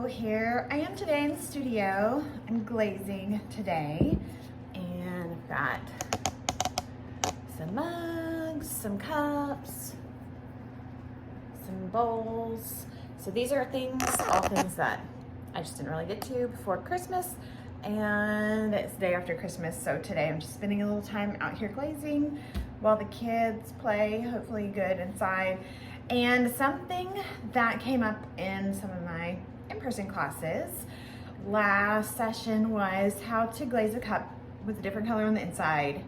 So here I am today in the studio. I'm glazing today, and I've got some mugs, some cups, some bowls. So these are all things that I just didn't really get to before Christmas, and it's the day after Christmas. So today I'm just spending a little time out here glazing while the kids play, hopefully good inside. And something that came up in some of my in-person classes last session was how to glaze a cup with a different color on the inside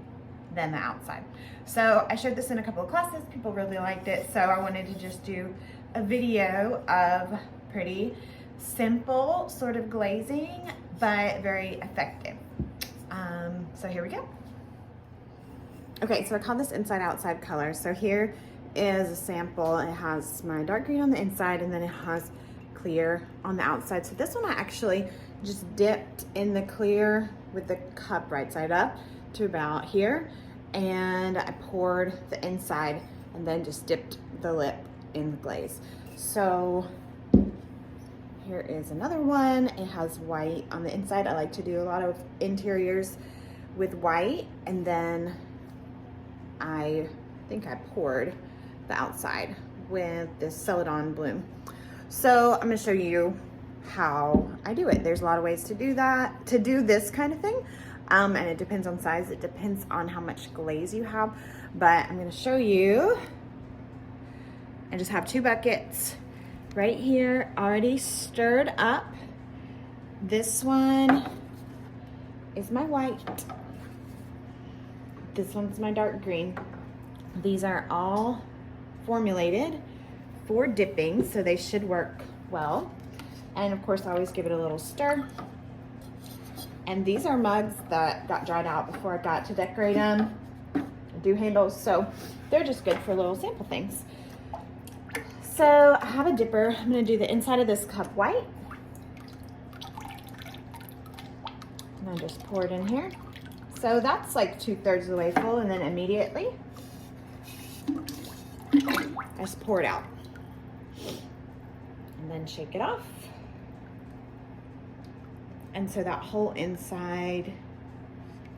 than the outside. So I showed this in a couple of classes. People really liked it, so I wanted to just do a video of pretty simple sort of glazing, but very effective. So here we go. Okay, so I call this inside outside color. So here is a sample. It has my dark green on the inside, and then it has clear on the outside. So this one I actually just dipped in the clear with the cup right side up to about here, and I poured the inside and then just dipped the lip in the glaze. So here is another one. It has white on the inside. I like to do a lot of interiors with white, and then I think I poured the outside with this Celadon bloom. So I'm gonna show you how I do it. There's a lot of ways to do that, to do this kind of thing. And it depends on size. It depends on how much glaze you have, but I'm gonna show you. I just have 2 buckets right here already stirred up. This one is my white. This one's my dark green. These are all formulated for dipping, so they should work well. And of course, I always give it a little stir. And these are mugs that got dried out before I got to decorate them, do handles, so they're just good for little sample things. So I have a dipper. I'm gonna do the inside of this cup white. And I just pour it in here. So that's like 2/3 of the way full, and then immediately I just pour it out and then shake it off. And so that whole inside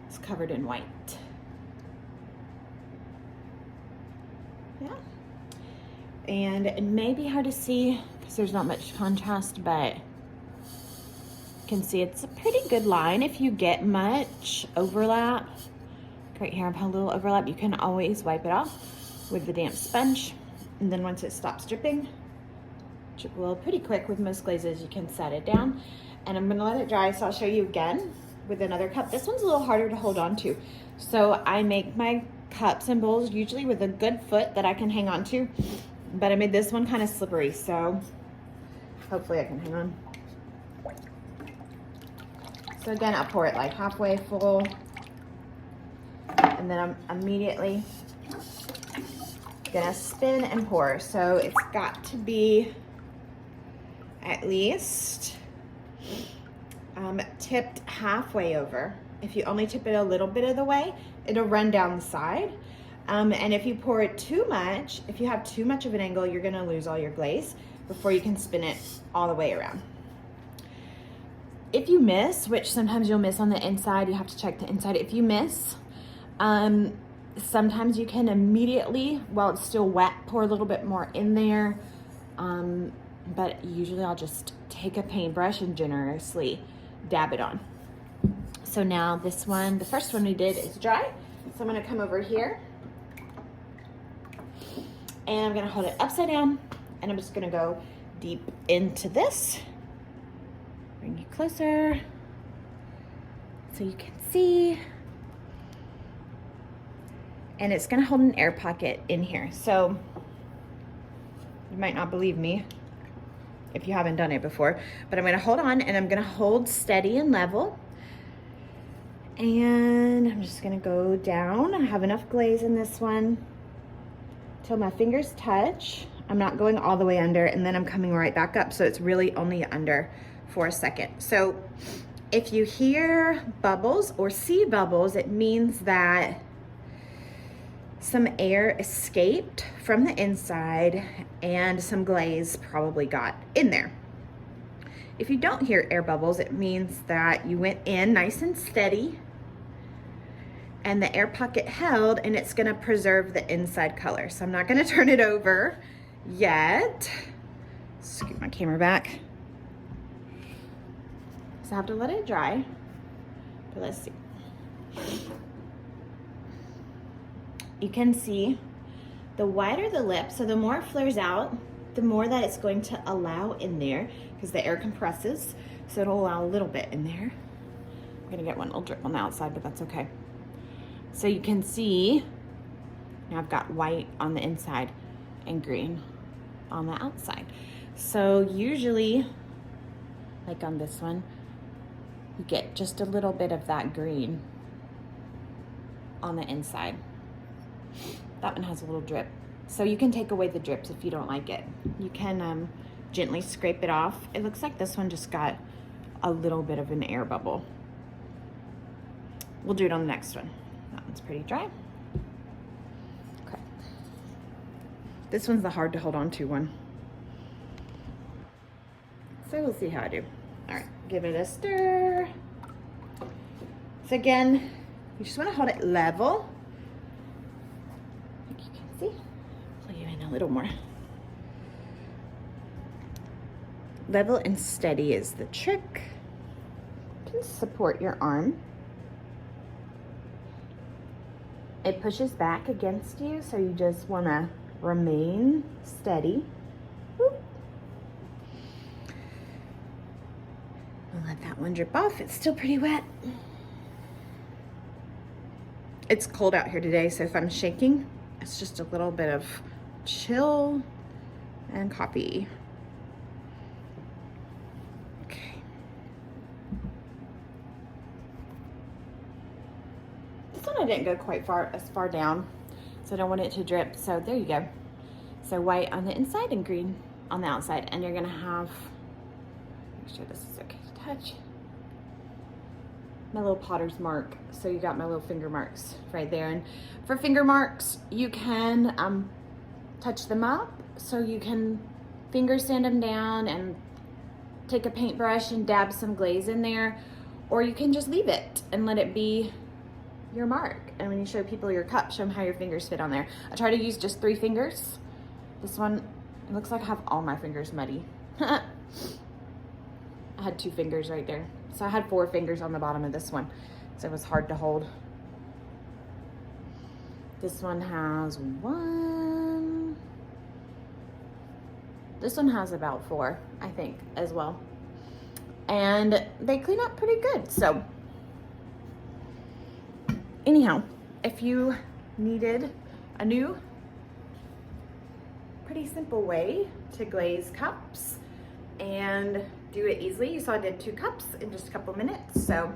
is covered in white. Yeah. And it may be hard to see because there's not much contrast, but you can see it's a pretty good line. If you get much overlap, right here I have a little overlap, you can always wipe it off with the damp sponge. And then once it stops dripping, which will pretty quick with most glazes, you can set it down. And I'm gonna let it dry, so I'll show you again with another cup. This one's a little harder to hold on to. So I make my cups and bowls usually with a good foot that I can hang on to, but I made this one kind of slippery, so hopefully I can hang on. So again, I'll pour it like halfway full, and then I'm immediately gonna spin and pour. So it's got to be at least tipped halfway over. If you only tip it a little bit of the way, it'll run down the side. And if you pour it too much, if you have too much of an angle, you're gonna lose all your glaze before you can spin it all the way around. If you miss, which sometimes you'll miss on the inside, you have to check the inside. If you miss, sometimes you can immediately, while it's still wet, pour a little bit more in there. But usually I'll just take a paintbrush and generously dab it on. So now this one, the first one we did, is dry. So I'm gonna come over here and I'm gonna hold it upside down, and I'm just gonna go deep into this. Bring you closer so you can see. And it's gonna hold an air pocket in here. So you might not believe me if you haven't done it before, but I'm gonna hold on, and I'm gonna hold steady and level. And I'm just gonna go down. I have enough glaze in this one till my fingers touch. I'm not going all the way under, and then I'm coming right back up, so it's really only under for a second. So if you hear bubbles or see bubbles, it means that some air escaped from the inside and some glaze probably got in there. If you don't hear air bubbles, it means that you went in nice and steady and the air pocket held, and it's gonna preserve the inside color. So I'm not gonna turn it over yet. Scoot my camera back. So I have to let it dry, but let's see. You can see the wider the lip, so the more it flares out, the more that it's going to allow in there, because the air compresses, so it'll allow a little bit in there. I'm gonna get one little drip on the outside, but that's okay. So you can see, now I've got white on the inside and green on the outside. So usually, like on this one, you get just a little bit of that green on the inside. That one has a little drip. So you can take away the drips if you don't like it. You can gently scrape it off. It looks like this one just got a little bit of an air bubble. We'll do it on the next one. That one's pretty dry. Okay. This one's the hard to hold on to one. So we'll see how I do. All right, give it a stir. So again, you just want to hold it level. Like you can see. Pull you in a little more. Level and steady is the trick. You can support your arm. It pushes back against you, so you just want to remain steady. Whoop. I'll let that one drip off. It's still pretty wet. It's cold out here today, so if I'm shaking, it's just a little bit of chill and coffee. Okay. This one I didn't go quite as far down, so I don't want it to drip. So there you go. So white on the inside and green on the outside, and you're gonna have, make sure this is okay to touch, my little potter's mark. So you got my little finger marks right there. And for finger marks, you can touch them up, so you can finger sand them down and take a paintbrush and dab some glaze in there, or you can just leave it and let it be your mark. And when you show people your cup, show them how your fingers fit on there. I try to use just 3 fingers. This one, it looks like I have all my fingers muddy. I had 2 fingers right there. So I had 4 fingers on the bottom of this one, so it was hard to hold. This one has 1. This one has about 4, I think, as well. And they clean up pretty good. So anyhow, if you needed a new, pretty simple way to glaze cups and do it easily, you saw I did 2 cups in just a couple minutes. So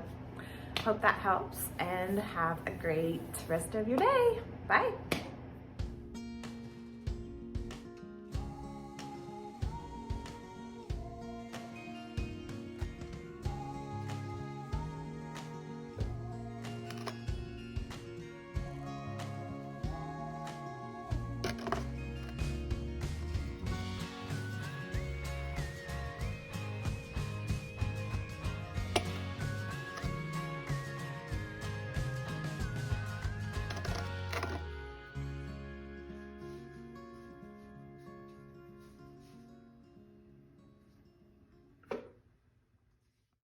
hope that helps, and have a great rest of your day. Bye.